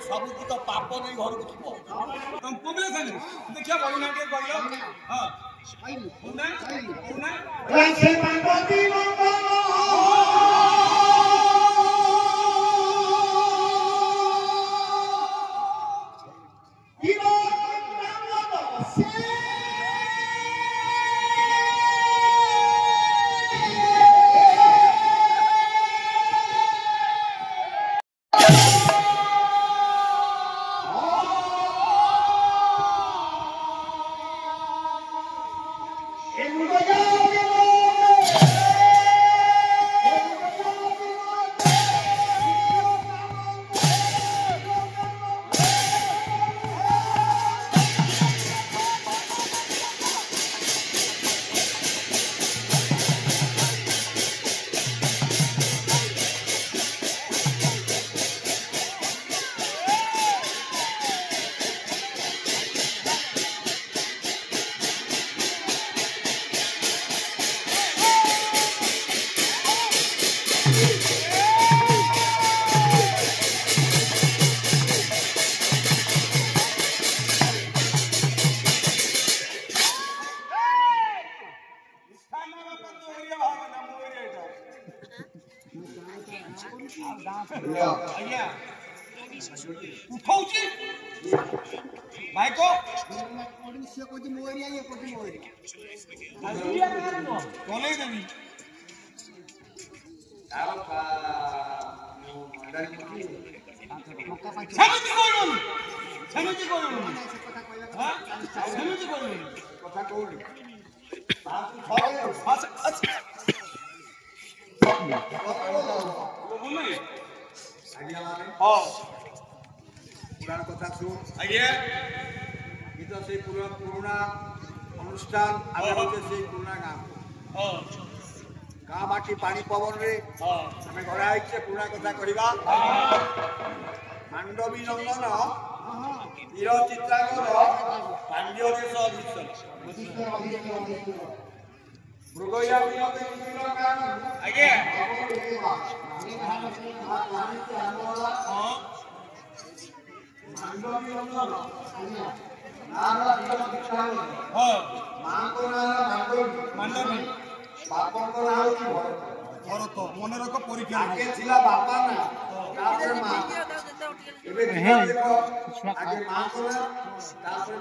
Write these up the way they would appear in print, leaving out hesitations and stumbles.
सबुति तो पाप नहीं घर को छिपो तुम पुबले सने देखिया बड़ी ना के कहियो हां होना वैसे पार्वती उठाउची भाई को से को जी मोरिया ये को जी मोरिया कोले नहीं आपका समझ कोई नहीं हां समझ कोई नहीं कथा कोई पुराण कथा सुन आइए गीत से पुराना अनुष्ठान आगे होते से पुराना गाँव गाँ माटी पानी पवन रे हमें घर आई पुराना कथा कहवा मांडवी नंदन वीर चित्रांगद पांड्य देश अधीक्षण मृगया आगे मांडवी नंदन मांडवी बापा भरत मन रख परीक्षा आगे थिला बापा ना तापर मां एबे देखो आगे मां को ना तापर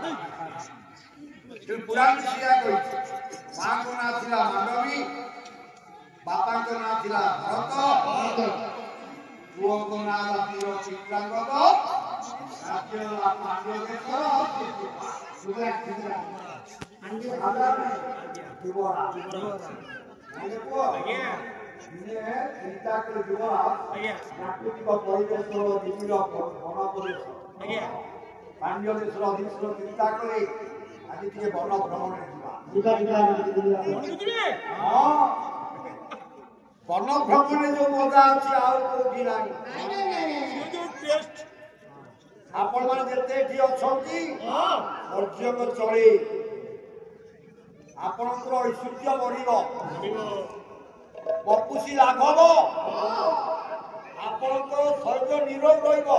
फिर पुराण सिया कोई मां को ना थिला मांडवी बापा को ना थिला भरत पुओ को ना वीर चित्रांगद राज्य पांड्य देश सुगरा पांड्य राजा दिवरा देखो ये चिंता कर दिवरा प्राकृतिक परिवेश दिमिर बन परिवेश पांड्य देश अधीक्षण चिंता करे आज टिके वन भ्रमण हां वन भ्रमण जो मजा अछि आउ कोठी नाही टेस्ट आपण माने जते एठी अछंती अर्जक चले आपनकर ऐश्वर्य बढ़िबो बपुसी लाघव आपनकर शरीर निरोग रहिबो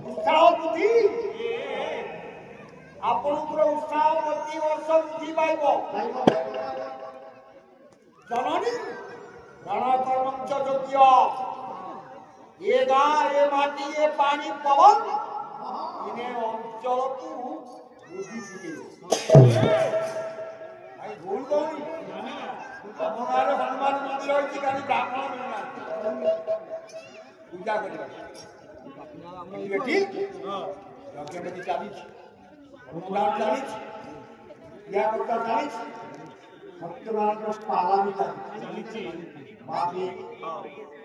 उत्साह बुद्धि आपनकर उत्साह प्रति वर्ष वृद्धि पाइबो जननी गणकर्मं च योग्य ये गाँ ये माटी ये पानी पवन इन्हें अंचल को बुद्धि सीखे भाई भूल गई हमारे हनुमान मंदिर होती खाली ब्राह्मण मिलना पूजा करेगा ठीक यज्ञ में चालीस अनुदान चालीस या करता चालीस सत्यनारायण पाला भी चालीस माटी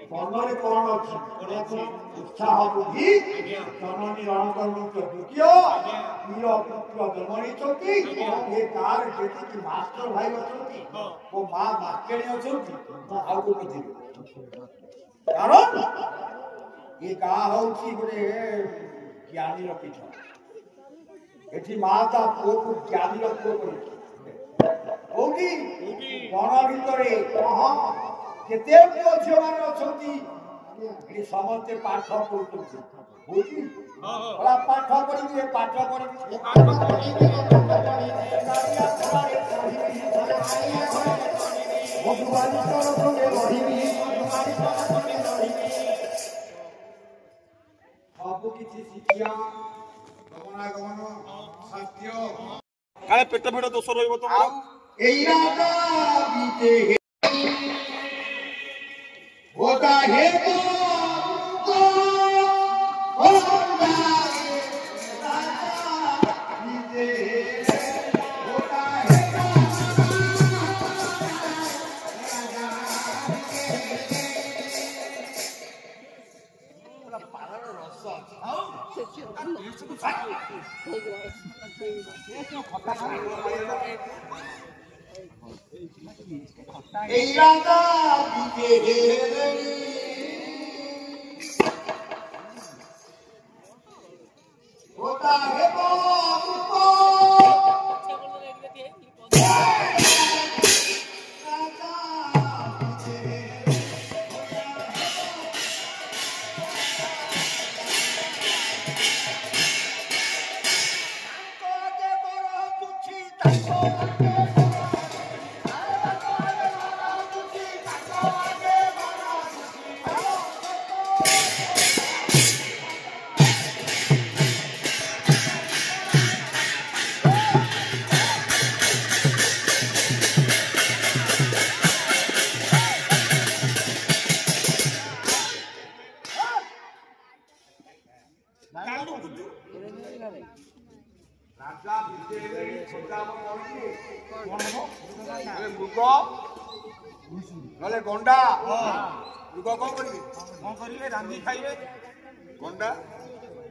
कर्मरे कौन अच्छी उत्साह बुद्धि जननी रणकर्म द्वितीय वीर पुत्र जन्म नहीं ये कार जेती की मास्टर भाई अच्छी वो माँ माकेणी अच्छी आउ को कारण ये गाँ हूँ गोटे ज्ञानी पीठ एठी माँ ता पुओ को ज्ञानी पुओ कोठी वन भितरे केते पुओ झियो माने अछंती ये समस्ते पाठ पढुछंती होती बड़ा पाठ पढिबे पाठ पढिबे भगवान तोर संगे रहिबी सब किछि शिक्षा गमनागमन सत्य काले पेट फेट दोष रहिबो तो एइरा बीते होता है तो होता बीते होता है पारर रस आओ होता है नले गंडा मृग कौन करेंगे रांधी खाइबे गंडा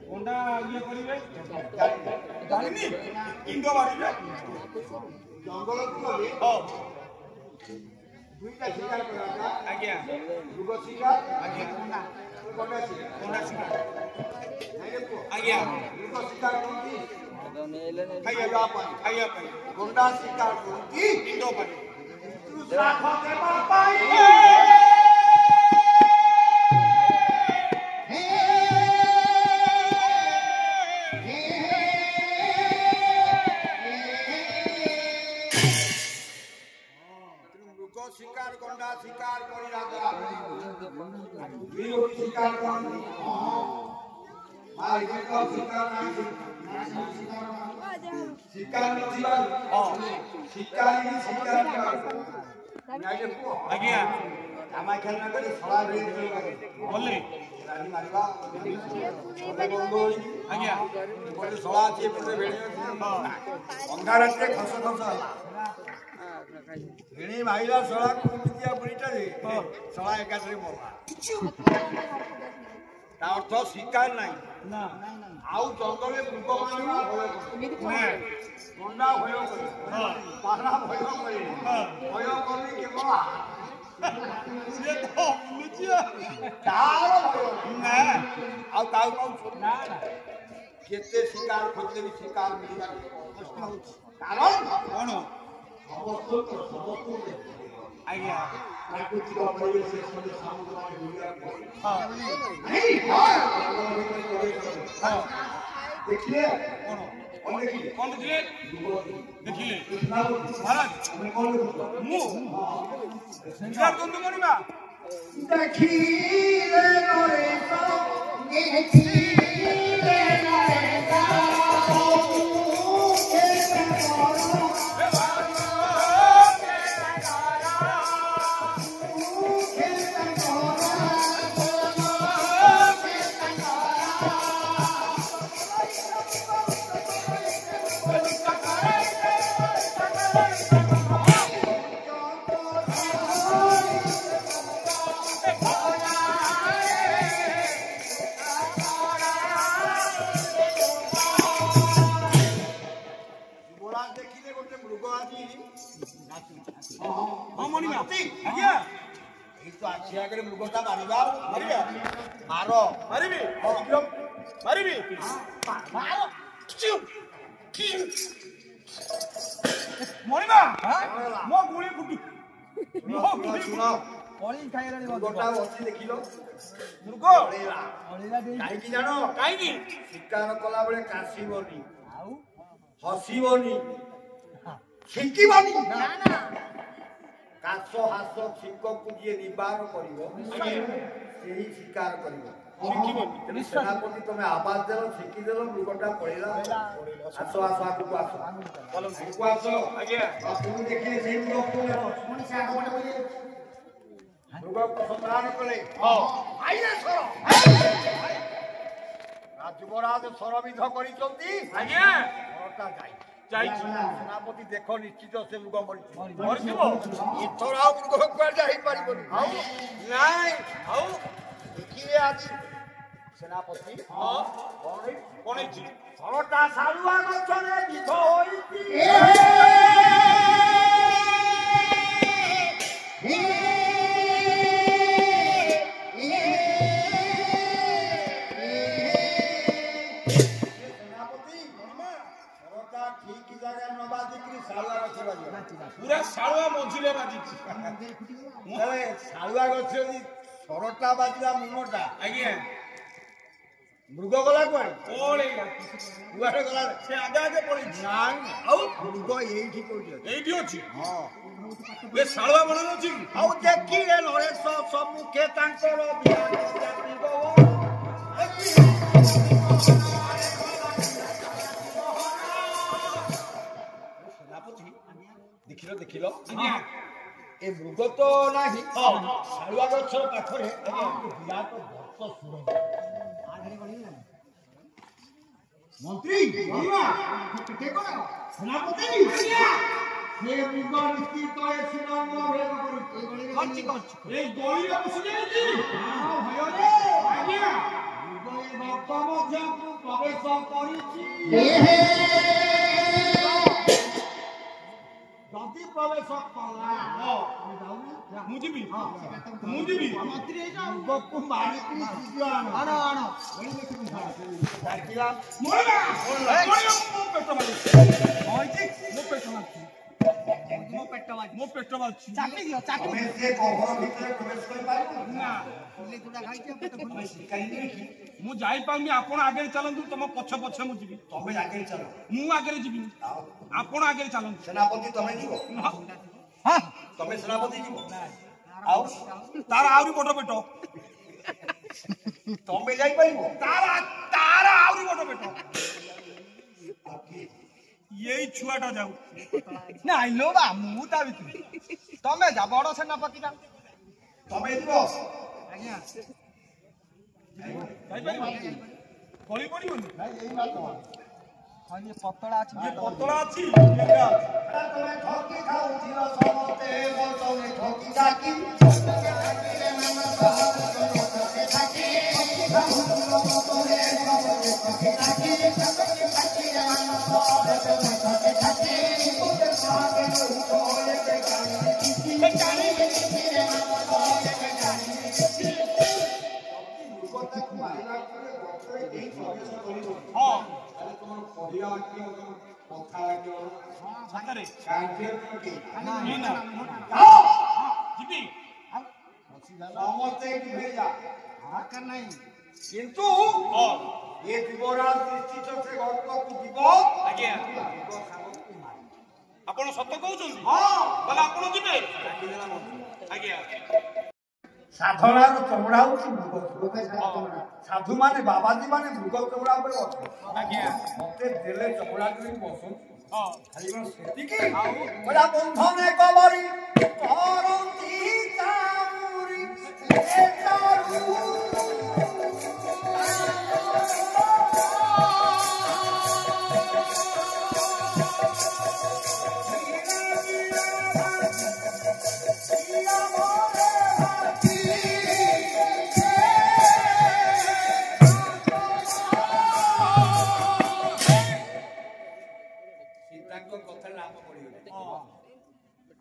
गंडा ये करेंगे जानी इंडो मारिबे जंगल को गले दुईटा शिकार कराता आज्ञा मृग शिकार आज्ञा गंडा शिकार नहीं देखो आज्ञा मृग शिकार कोंती खाइया पानी गंडा शिकार कोंती इंडो पानी राखो के पापाई मृग शिकार गंडा शिकार करी राजा वीर शिकार करनी मार के शिकार नहीं शिकार नथिबा शिकारी शिकार आज्ञा आमा खेलना करी सला रे बोलले रानी मारबा आज्ञा बोले सला छे पुरे भेड़ी अंगारते खस खस भेड़ी माइला सला कुमितिया बुढ़ीटा रे सला एकासरे मरला ता अर्थ शिकार नाही ना आउ जंगले मृग मानवा होय गंडा भय करे पारा भय करे भय करनी केवल ये तो लुचिया तार ना आउ काउ काउ ना ना केते शिकार खोजले भी शिकार मिलबा कष्ट होछ कारण कोन समस्त आज्ञा प्राकृतिक परिवेश से समुद्र में दुनिया हां नहीं हां देखिए कौन देखिए देखिए महाराज कौन मु सिंगार कौन तो मरिबा देखिए रे तो देखिए रे तो ଆଜ୍ଞା ଏଇ ତ ଆଖି ଆଗରେ ମୃଗଟା ମାରିବା ମାରିବା ମାର ମାରିବି ମାରିବି ମରିବା ମୋ ଗୁଳି ଫୁଟୁ ମୃଗଟା ଅଛି ଦେଖିଲ ମୃଗ କାହିଁକି ଜାଣ କାହିଁକି ଶିକାର କଲା ବେଳେ କାଶିବନି ହସିବନି ଛିଙ୍କିବନି କାଶ ହାସ ଛିଙ୍କକୁ ଯିଏ ନିବାରଣ କରିବ ସେହି ଶିକାର କରିବ ସେନାପତି ତମେ ଆବାଜ ଦେଲ ଛିଙ୍କି ଦେଲ ମୃଗଟା ପଳେଇଲା ଆସ ଆସ ଆଗକୁ ଆସ ଆଗକୁ ଆସ ଆଜ୍ଞା ଆପଣ ଦେଖିଲେ ସେଇ ମୃଗକୁ ମୃଗକୁ ସଂଗ୍ରାମ କଲେ ଯୁବରାଜ ସରବିଧ କରିଛନ୍ତି ଆଜ୍ଞା ସେନାପତି ଦେଖ ନିଶ୍ଚିତ ସେ ମୃଗ ମରିଯିବ ଏଥର ଆଉ ମୃଗ କୁଆଡେ ହେଇପାରିବନି ନାଇଁ ଆଉ ଦେଖିଲେ ଆଜି ସେନାପତି କଣ ହେଇଛି ଛଅଟା ଶାଳୁଆ ଗଛରେ ବିଧ ହୋଇଛି ପୁରା ଶାଳୁଆ ମଝିରେ ବାଜିଛି ଶାଳୁଆ ଗଛ ସରଟା ବାଜିଲା ମୁନଟା ଆଜ୍ଞା ମୃଗ ଗଲା କୁଆଡେ କୁଆଡେ ଗଲା ସେ ଆଗେ ଆଗେ ପଳେଇଛି ଆଉ ମୃଗ ଏଇଠି ଏଇଠି ଅଛି ହଁ ଏ ଶାଳୁଆ ବଣରେ ଅଛି ଆଉ ଦେଖିଲେ ନରେଶ ସମ୍ମୁଖେ ତାଙ୍କର ଦେଖିଲ ଦେଖିଲ ଏ ମୃଗ ତ ନାହିଁ ଶାଳୁଆ ଗଛର ପାଖରେ ବିରାଟ ଭକ୍ତ ସୁର ମନ୍ତ୍ରୀ ସେନାପତି ସେ ମୃଗ ନିଶ୍ଚିତ ଏଇ ଗଳିରେ ବସି ଯାଇଛି ଭକ୍ତ ମଧ୍ୟ ପ୍ରବେଶ କରିଛି ଯଦି ପ୍ରବେଶ କଲା ମୁଁ ଯିବି ମୃଗକୁ ମାରିକି ମୋ ପେଟ ମାରୁଛି ମୁଁ ଯାଇପାରୁନି ଆପଣ ଆଗରେ ଚାଲନ୍ତୁ ତମ ପଛ ପଛେ ମୁଁ ଯିବି ତମେ ଆଗରେ ଚାଲ ମୁଁ ଆଗରେ ଯିବି ଆପଣ ଆଗରେ ଚାଲନ୍ତୁ ସେନାପତି ତମେ ଯିବ ତମେ ସେନାପତି ଯିବ ଆଉ ତାର ଆହୁରି ବଡ ପେଟ ତମେ ଯାଇପାରିବ ତାର ଆହୁରି ବଡ ପେଟ ଏଇ ଛୁଆଟା ଯାଉ ନାଇଁ ଲୋ ବା ମୁଁ ତା ଭିତରେ ତମେ ଯା ବଡ ସେନାପତି ଟା ତମେ ଯିବ ଆଜ୍ଞା ଗଳି ପଡିବନି ପତଳା ଅଛି ପତଳା ଅଛି ତମେ ଠକି ଖାଉଥିଲ ସମସ୍ତେ ଠକି ଠାକି কিন্তু ଏ ଯୁବରାଜ ନିଶ୍ଚିତ ସେ ଘରକୁ ଯିବ ଆଜ୍ଞା ଆପଣ ସତ କହୁଛନ୍ତି ତାହେଲେ ଆପଣ ଯିବେ ଆଜ୍ଞା ସାଧନାର ଚମଡ଼ା ହଉଛି ମୃଗ ସାଧୁ ମାନେ ବାବାଜୀ ମାନେ ମୃଗ ଚମଡ଼ା ଉପରେ ବସେ ଆଜ୍ଞା ମତେ ଦେଲେ ଚମଡ଼ା କରି ବସନ୍ତି ଖାଲି ସେତିକି ବନ୍ଧନେ କବରୀ କରନ୍ତି ଚାଉରି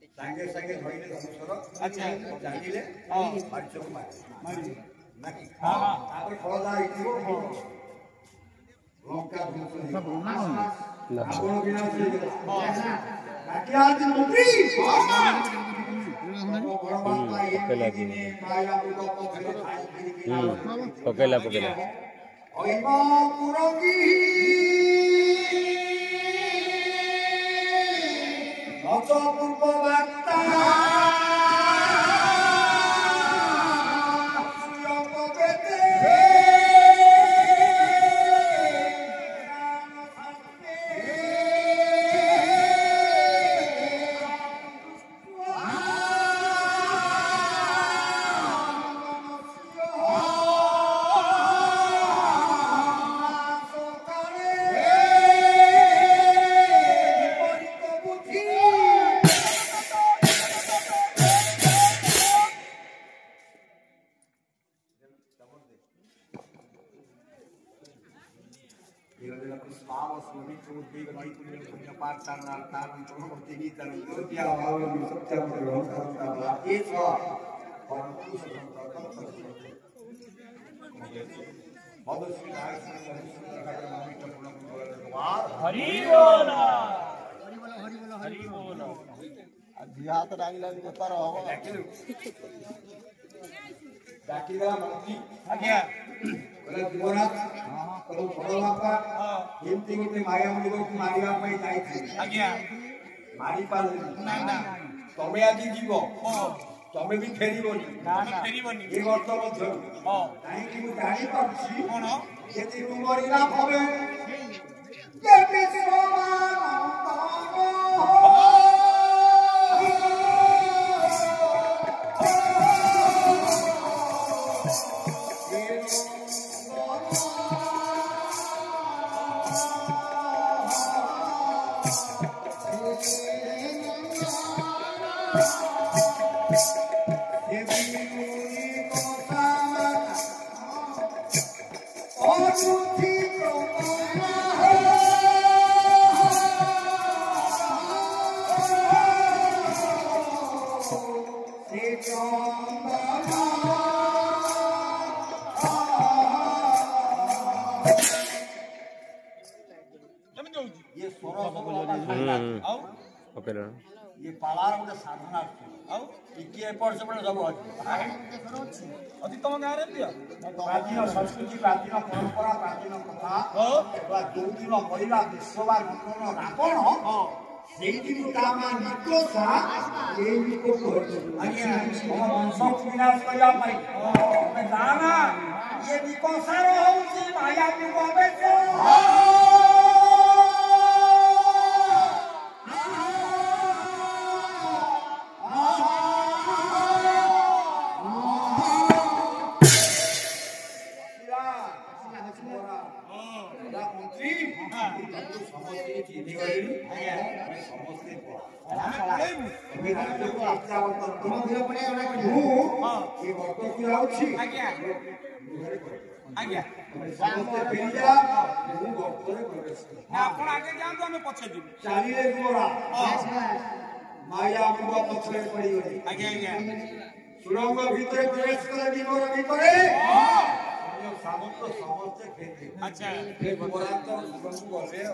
ସାଙ୍ଗେ ସାଙ୍ଗେ ଧଇଲେ ଧନୁଷର ଜାଣିଲେ ମାରିଚକୁ ମାରି ନାକି ତାପରେ ଫଳଦା ହେଇଥିବ ଲଙ୍କା ଆପଣ ବିନାଶ ହେଇଗଲା କାଟିଆଜି ମନ୍ତ୍ରୀ ପକେଇଲା ପୂର୍ବ ବାର୍ତ୍ତା हाथ डाकिला बेपार हम डाकिला मंत्री आज्ञा बोले जुवराज तो बड़ बापा एमती गोटे माया मुनि को मारिबा पई जाई थी आज्ञा मारी पाल ना ना तमे आज जीवो तमे भी फेरीबोनी ना ना फेरीबोनी ए वर्ष मध्य काहे कि मु जानि पाछि कोन यदि तू मरिला होबे के पेसे ये पालार गोटे साधना टिके एपट सेपट सब अच्छी अति तुम गाँव दियो प्राचीन संस्कृति प्राचीन परंपरा प्राचीन कथा जो दिन मरला विश्ववा नंदन रावण से दिन तामा निकोसा ये निको वंश विनाश करबा पई तमे जाना ये निकोसा होउची माया निको अबेच सुरंग भीतर प्रवेश करे विमोर भीतरे सामंत समस्त फेते अच्छा फे गोरांत सुरंग गले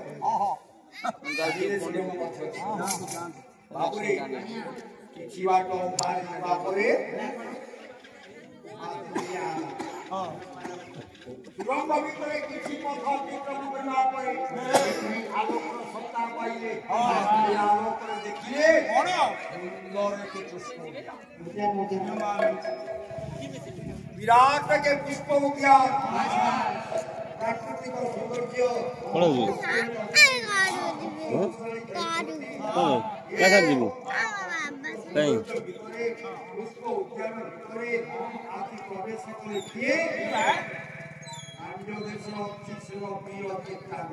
गाजीरे सुरंग मध्य बाबुरे किछि बाट पार जिबा परे सुरंग भीतरे किछि पथ अतिक्रम करबा परे आलोकर सत्ता पाइले आलोकर देखिले कोन सुंदर के पुष्प विराट के पुष्प उद्यान प्राकृतिक सौंदर्य क्या जीवो नहीं पुष्प उद्यान भितरे आदि प्रवेश करे किए आंध्र देश चित्सव प्रिय चित्तान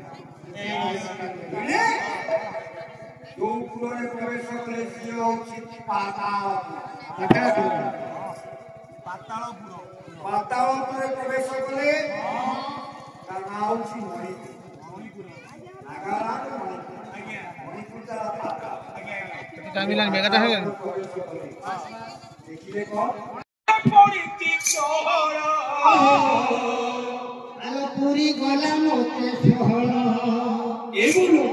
जो पुरे प्रवेश करे सिए उचित पातालपुरे प्रवेश कले तार नाम छी मणिपुर नागालैंड मणिपुर मणिपुर तारा पाताल मिलान मेगाटा है देखिले कौन पूरी गला मोते सोहर एगुलो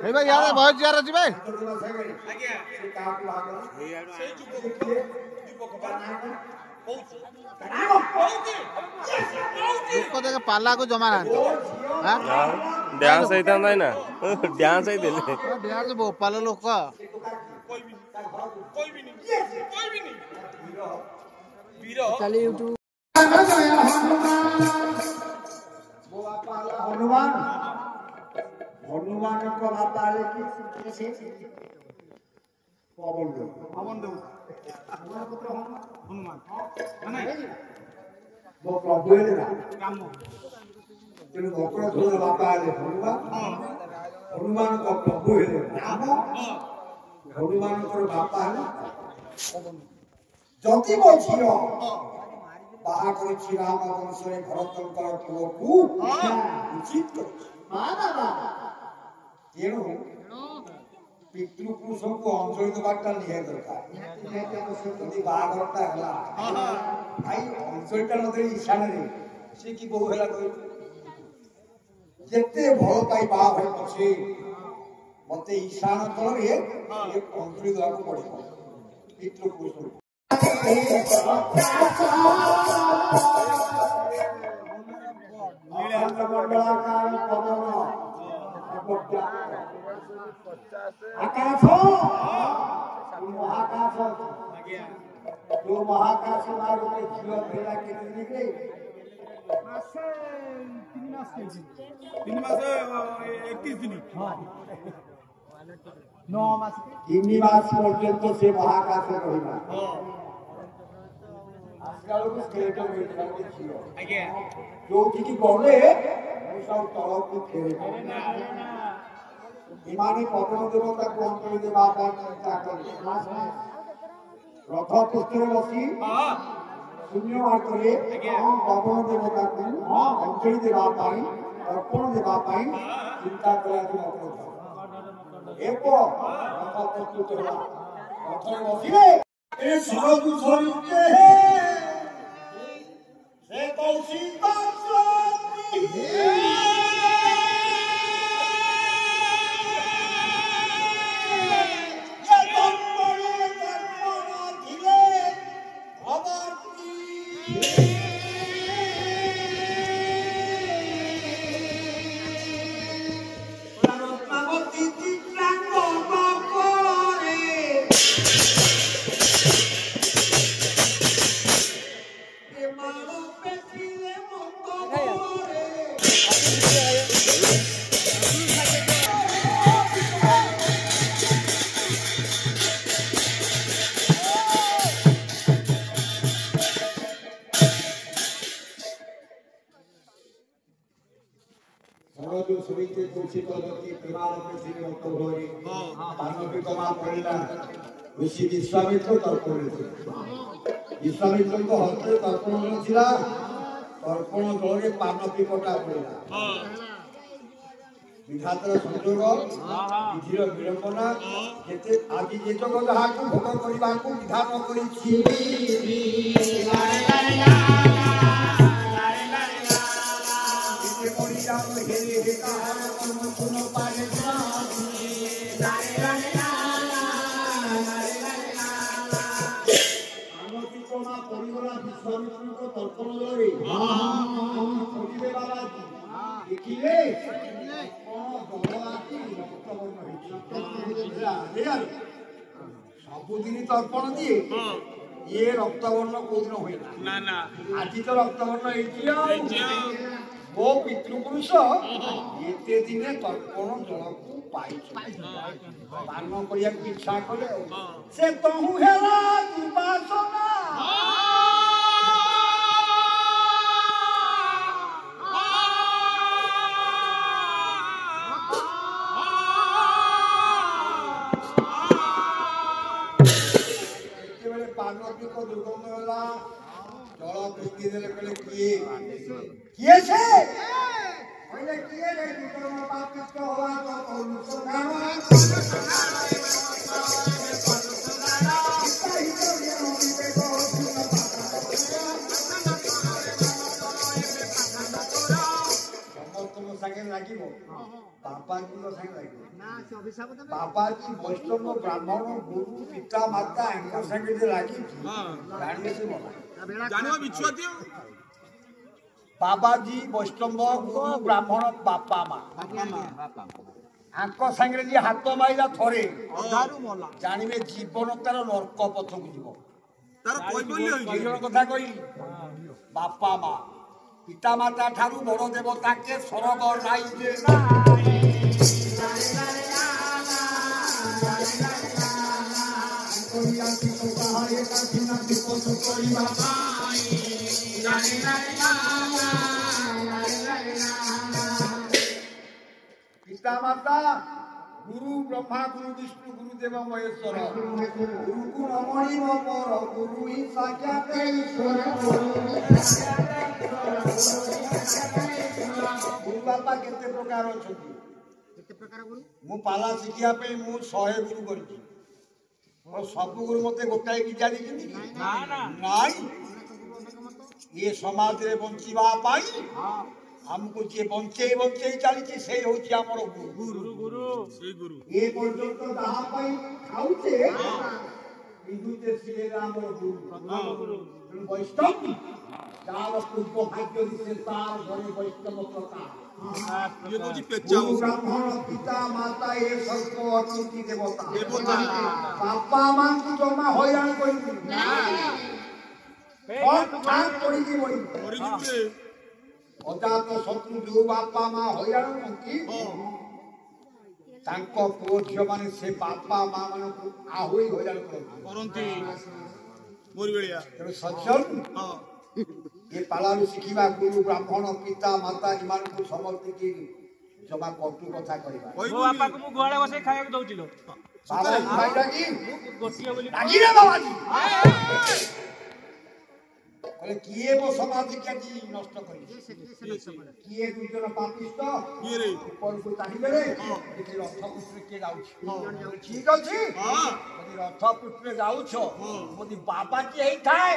भाई यार बहुत ज्यादा जी भाई उसको देखे पाला को जमा ना ड्यान्स होता ना ड्यान्स होते ड्यान्स भोपाल लोग का चलिए यूट्यूब हनुमान हनुमान को बापा कैसे पवन देव हनुमान वो प्रभु है ना तेरे भक्तों को बापा हनुमान हनुमान को प्रभु है नाम हनुमान को बापा है ज्योति बोझियो बाहा करिछि राम वंशरे भरतंकर पुओकु उचित तेणु पितृपुरुषଙ୍କୁ ଅଞ୍ଜଳି ଦେବାଟା ନିହାତି ଦରକାର ଯଦି ବାହାଘରଟା ହେଲା ଭାଇ ଅଞ୍ଜଳିଟା ନ ଦେଇ ଇଶାନରେ ସେ କି ବୋହୁ ହେଲା କହିଲେ ଯେତେ ଭଲ ପାଇ ବାହାଘର ଅଛି ମତେ ଇଶାନ ତଳରେ ଅଞ୍ଜଳି ଦେବାକୁ ପଡିବ ପିତୃପୁରୁଷଙ୍କୁ लीला ମଣ୍ଡଳାକାର ପବନ ଆକାଶ ମହାକାଶ ଯୋଉ ମହାକାଶ ଗୋଟେ ଝିଅ ଫେରା କେତେ ଦିନରେ 3 ମାସ 31 ଦିନ 9 ମାସ 3 ମାସ ପର୍ଯ୍ୟନ୍ତ ସେ ମହାକାଶ ରହିଲା ଆସିଲାବେଳକୁ ସ୍କେଲେଟନ ହେଇଥିଲା ଗୋଟେ ଝିଅ ଆଜ୍ଞା ଯୋଉଠିକି ଗଲେ ସବୁ ତଳକୁ ଫେରେ ଏମାନେ ପବନ ଦେବତାକୁ ଅଞ୍ଚଳି ଦେବା ପାଇଁ ଚିନ୍ତା କଲେ ରଥ ପୃଷ୍ଠରେ ବସି ଶୂନ୍ୟ ମାର୍ଗରେ ପବନ ଦେବତାକୁ ଅଞ୍ଚଳି ଦେବା ପାଇଁ ଅର୍ପଣ ଦେବା ପାଇଁ ଚିନ୍ତା କରାଯିବ ଏକ ରଥ ପ୍ରସ୍ତୁତ ହେଲା ରଥରେ ବସିଲେ ଏ ସରକୁ ସରିତେ ସେ କୌଶିକ ऋषि विश्वामित्र तर्पण विश्वामित्र हस्ते तर्पण नथिला तर्पण जल पान पिपटा पड़ा विधातर संयोग विधिर विडंबना आज जे जग जहाँ भोग करने को विधान विश्वामित्र तर्पण जल देखिए सबुदिन तर्पण दिए ये रक्तवर्ण कौदिन हुए आज तो रक्तवर्ण वो पितृपुरुष एते दिने तर्पण जल को पाई पान करिया इच्छा कले से तहु हेला जीवासना दुर्गंध होला जल पृथ्वी देले कहले किए छे कहले किए रे दुर्गंध पापिष्ट होला तो अनुसंधान समस्तम संगे लागिबो बापा की तो संगे लागिबो बापा की वैष्णव ब्राह्मण गुरु पिता माता एंका संगे जे लागी जानिए से बोला जानियो बिछुआती बाबा जी वैष्णव गुरु ब्राह्मण बापा माँ आंको संगे जे हाथ माइला थरे जानिबे जीवन तार नरक पथ को जीवो तार कैबल्य होई कथा कहि बापा माँ पिता माता ठारू बड़ देवता के स्वर्ग राई जे पिता माता गुरु ब्रह्मा गुरु विष्णु गुरुदेव महेश्वर गुरु को नमणि मोर गुरु ही साक्षात ईश्वर गुरु बापा केते प्रकार अछंती केते प्रकार गुरु मु पाला शिखिया पे मु 100 गुरु करछि और सब गुरु मते गोटाई की जानि कि ना नाई ये समाज रे बंचिबा पाई हमको जे बंचे बंचे चली से होची हमर गुरु गुरु से गुरु ये पर्यंत दाहा पाई खाउचे विदुते सिले हमर गुरु वैष्णव যার পূর্ব ভাগ্য দিছে তার ঘরে বৈষ্ণব প্রকার ଇଏ କହୁଛି ପେଚା গুরু ব্রাহ্মণ পিতা মাতা এ সর্ব অতিথি দেবতা বাপা মাଙ୍କୁ জমা হইরাণ করিবি କରିଯିବେ ଅଜାତ ଶତ୍ରୁ ଯୋଉ ବାପା ମା ହଇରାଣ ହୁଅନ୍ତି ତାଙ୍କ ପୁଅ ଝିଅ ମାନେ ସେ ବାପା ମା ମାନଙ୍କୁ ଆହୁରି ହଇରାଣ କରନ୍ତି ମୋରି ଭଳିଆ ତେଣୁ ସଜ୍ଜନ ଏ ପାଳାରୁ ଶିଖିବା ଗୁରୁ ବ୍ରାହ୍ମଣ ପିତା ମାତା ଏମାନଙ୍କୁ ସମସ୍ତିକି ଜମା କଟୁ କଥା କରିବା ମୋ ବାପାକୁ ମୁଁ ଗୁହାଳେ ବସେଇ ଖାଇବାକୁ ଦଉଥିଲି ବାବାଜୀ ଭାଇ ଡାକି ଗୋଟିଏ ବୋଲି ଡାକିରେ ବାବାଜୀ କହିଲେ କିଏ ମୋ ସମାଜକୁ ଆଜି ନଷ୍ଟ କରିଛି କିଏ ଦୁଇଜଣ ପାପିଷ୍ଟ କିଏ ଉପରକୁ ଚାହିଁଦେଲେ ଯଦି ରଥ ପୁଷ୍ପରେ କିଏ ଯାଉଛି ଠିକ ଅଛି ଯଦି ରଥ ପୁଷ୍ପରେ ଯାଉଛ ଯଦି ବାବା କିଏ ହେଇଥାଏ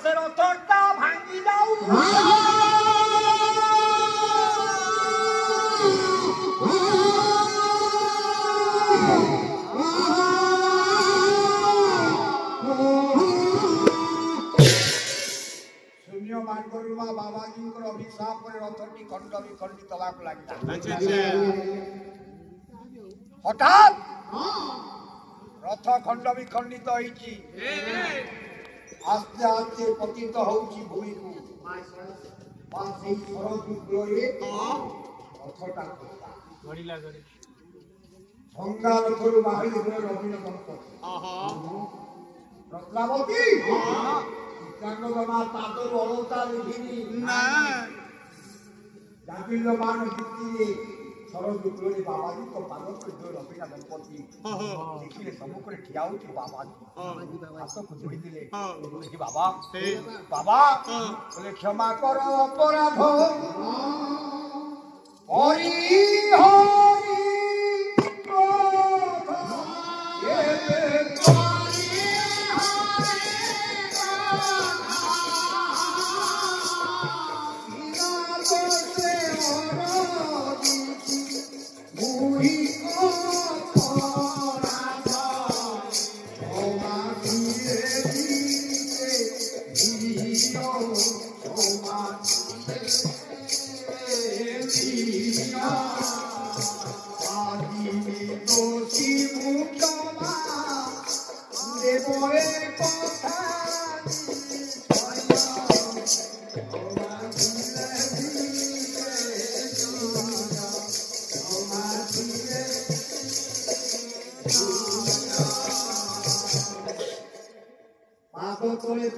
ସେ ରଥଟା ଭାଙ୍ଗି ଯାଉ ମାର୍ଗରୁ ମା ବାବାଜୀଙ୍କର ଅଭିଶାପରେ ରଥଟି ଖଣ୍ଡ ବିଖଣ୍ଡିତ ହେବାକୁ ଲାଗିଲା ହଠାତ୍ ରଥ ଖଣ୍ଡ ବିଖଣ୍ଡିତ ହେଇଛି ଆସ୍ତେ ଆସ୍ତେ ପତିତ ହଉଛି ଭୂମିକୁ ସେଇ ସରଜୁ କୂଳରେ ରଥଟା ଭଙ୍ଗା ରଥରୁ ବାହାରିଲେ ରବୀନ ଦମ୍ପତି ରତ୍ନାବତୀ ପାଦରୁ ଅଳତା ଲିଖିନି ଜାଗିଲମାନ ଭିତ୍ତିରେ ସରଜୁ କୂଳରେ ବାବାଜୀଙ୍କ ପାଦକୁ ଯୋଉ ରବୀନା ଦମ୍ପତି ଦେଖିଲେ ସମ୍ମୁଖରେ ଠିଆ ହଉଛି ବାବାଜୀ ହାତକୁ ଯୋଡ଼ିଦେଲେ ବାବା ବାବା କହିଲେ କ୍ଷମା କର ଅପରାଧ ହରି ହରି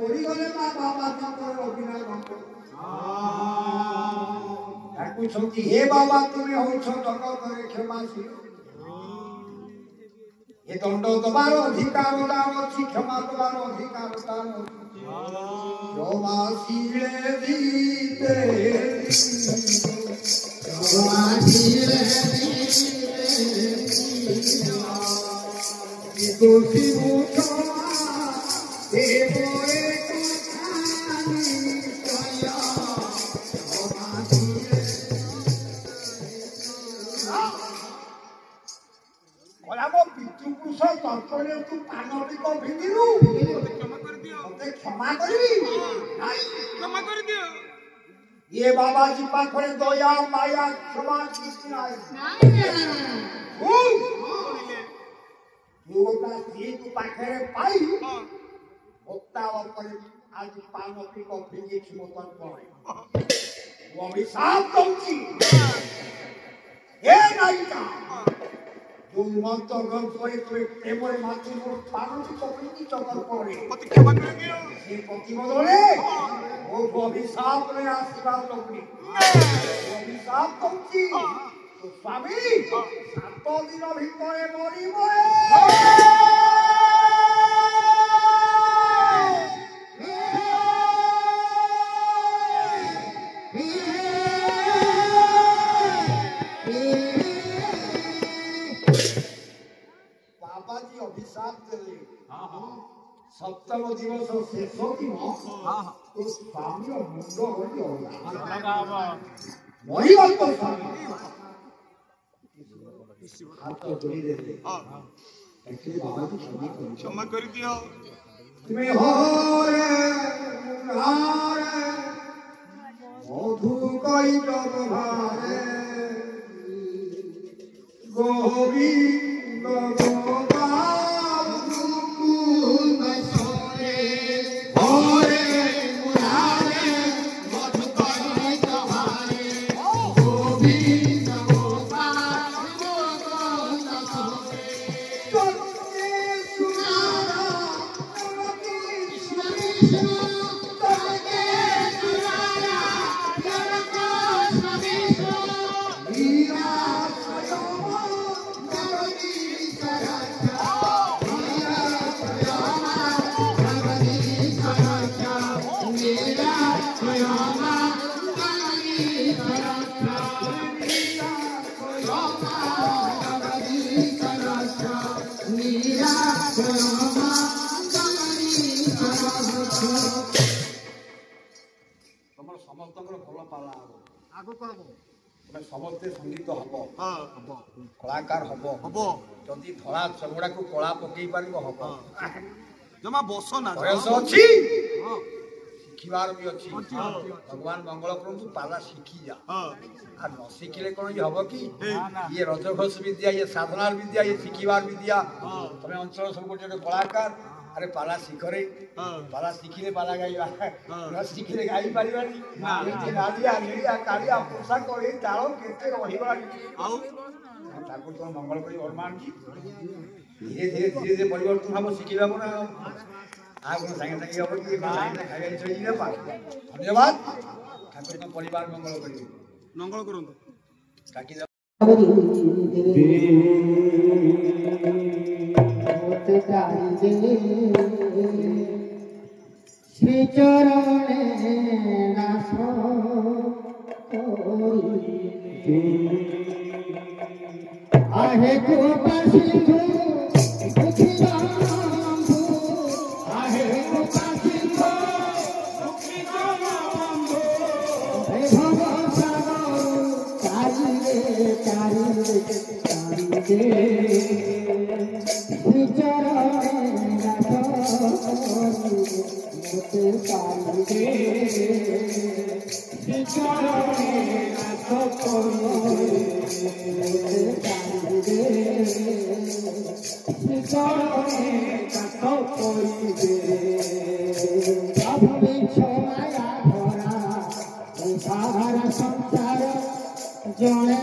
পরিগলে মা বাবাজীଙ୍କର ଅଭିନୟ ଡାକୁଛନ୍ତି ହେ ବାବା ତୁମେ ହଉଛ ଜଗତରେ କ୍ଷମାଶୀଳ ଏ ଦଣ୍ଡ ଦବାର ଅଧିକାର ତାର ଅଛି କ୍ଷମା ଦବାର ଅଧିକାର ତାର ଅଛି କ୍ଷମାଶୀଳେ ଦିତେ ଦୋଷୀ ମୁଖ ପିତୃପୁରୁଷ ତର୍କରେ ତୁ ପାନଟିକ ଭିଡ଼ିଲୁ ମତେ କ୍ଷମା କରିବି କ୍ଷମା କରିଦିଅ ଇଏ ବାବାଜୀ ପାଖରେ ଦୟା ମାୟା କ୍ଷମା କିଛି ନାହିଁ ଯୋଉଟା ସ୍ତ୍ରୀକୁ ପାଖରେ ପାଇ ଭକ୍ତା ଉପରେ ଆଜି ପାନଟିକ ଭିଡ଼ିଛି ମୋ ତର୍କରେ ମୁଁ ଅଭିଶାପ ଦଉଛି ଏ ନାୟିକା ଯୋଉ ମନ୍ତ ଗ୍ରନ୍ଥରେ ତୁମେ ପ୍ରେମରେ ମାତୃ ମୋର ପାନଟିକ ଭିଡ଼ିଛ ତର୍କରେ ସେ ପ୍ରତିବଦଳରେ ମୋ ଅଭିଶାପରେ ଆଶୀର୍ବାଦ ଦଉନି ଅଭିଶାପ ଦଉଛି ସ୍ୱାମୀ 7 ଦିନ ଭିତରେ ମରିବ ବାବାଜୀ ଅଭିଶାପ ଦେଲେ ସପ୍ତମ ଦିବସ ଶେଷ ଦିନ ତୋ ସ୍ୱାମୀର ମୁଣ୍ଡ ଗଳି ମରିଗଲ ତ ସ୍ୱାମୀ ହାତ ଯୋଡ଼ି ଦେଲେ ବାବାଜୀ କ୍ଷମା କରିଦିଅ তুমি হরে মুরারে মধু কৈতব ভারে গোবিন্দ গোপাল মুকুন্দ সরে হরে মুরারে মধু কৈতব ভারে গোবিন্দ গোপাল মুকুন্দ সরে তন্তে সুনারা কৃষ্ণ কৃষ্ণ তন্তে সুনারা কৃষ্ণ কৃষ্ণ হীরা ତମର ସମସ୍ତଙ୍କର ଭଲ ପାଲା ହବ ଆଗକୁ କରବ ତମେ ସମସ୍ତେ ସଙ୍ଗୀତ ହବ କଳାକାର ହବ ଯଦି ଧଳା ଚମଡ଼ାକୁ କଳା ପକେଇ ପାରିବ ହବ ଜମା ବସ ନା ବୟସ ଅଛି ଶିଖିବାର ବି ଅଛି ଭଗବାନ ମଙ୍ଗଳ କରନ୍ତୁ ପାଲା ଶିଖିଯା আর ন শিখিলে কোন হব কি ইয়ে রজঘোষ বিদ্যা ইয়ে সাধনার বিদ্যা ইয়ে শিখিবার বিদ্যা তুমি অঞ্চল সব গোটে কলাকার আরে পালা শিখরে পালা শিখিলে পালা গাইবা ন শিখিলে গাই পারিবানি গালিয়া লিয়া কালিয়া পোশাক করে তাল কেতে রহিবা আউ ঠাকুর তোমার মঙ্গল করি হনুমান কি ধীরে ধীরে ধীরে ধীরে পরিবর্তন হব শিখিবা না আর কোন সাঙ্গে সাঙ্গে হব কি সাঙ্গে খাইবা চলে যাবে পা ধন্যবাদ ঠাকুর তোমার পরিবার মঙ্গল করি মঙ্গল করুন কাকি শ্রী চরণে দাস আহে কৃপা সিন্ধু আহে কৃপা সিন্ধু সারা সংসার জনে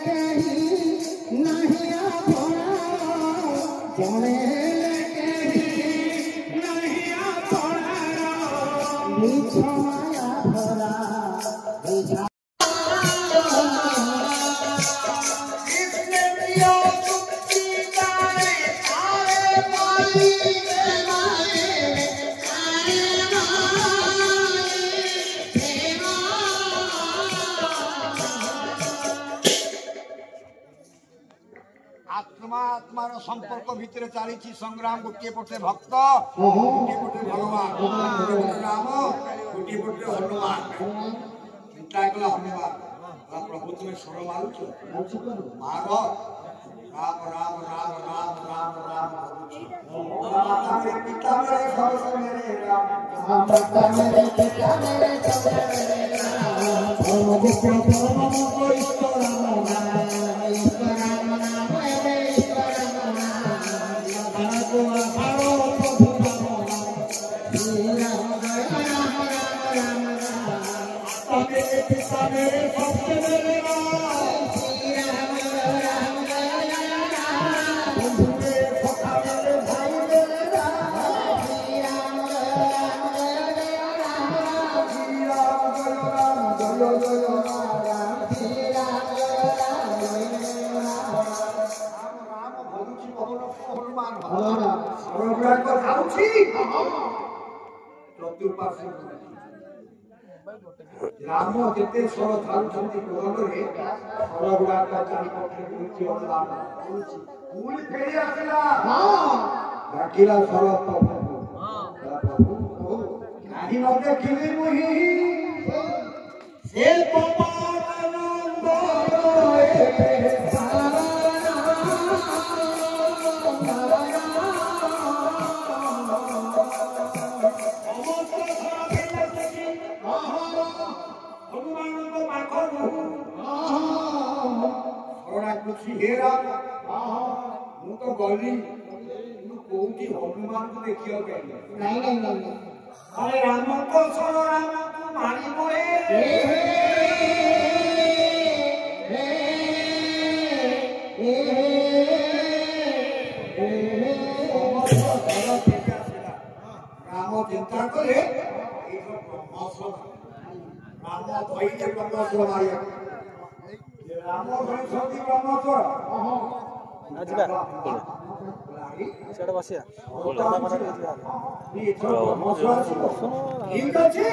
কেহি নাহি আপনা জনে কেহি নাহি আপনা মিছ মায়া ভরা आत्मार संपर्क भितर चली संग्राम गोटे पटे भक्त गोटे पटे भगवान गोटे पटे राम गोटे पटे हनुमान चिंता कला हनुमान प्रभु तुम स्वर मारुच मार राम राम राम राम राम राम मेरे पिता मेरे सब मेरे राम माता मेरे पिता मेरे सब मेरे राम राम जिते स्वर धारुंती कोहरे स्वर गुड़ाक चारिपटे बुझी अवदान फूल फेरी आसिला डाकिला स्वर प्रभु प्रभु नाही न देखिले मुहि से पवनानंद खुशी हेरा मु तो गली कोठी हनुमान को देखियो नहीं अरे राम तो सरो राम तू मारी बोए राम चिंता करे राम भाई के ब्रह्मास्त्र मारिया राम भाई सती ब्रह्मास्त्र ଯିବା ସିଆଡ଼େ ବସିବା ठीक अछि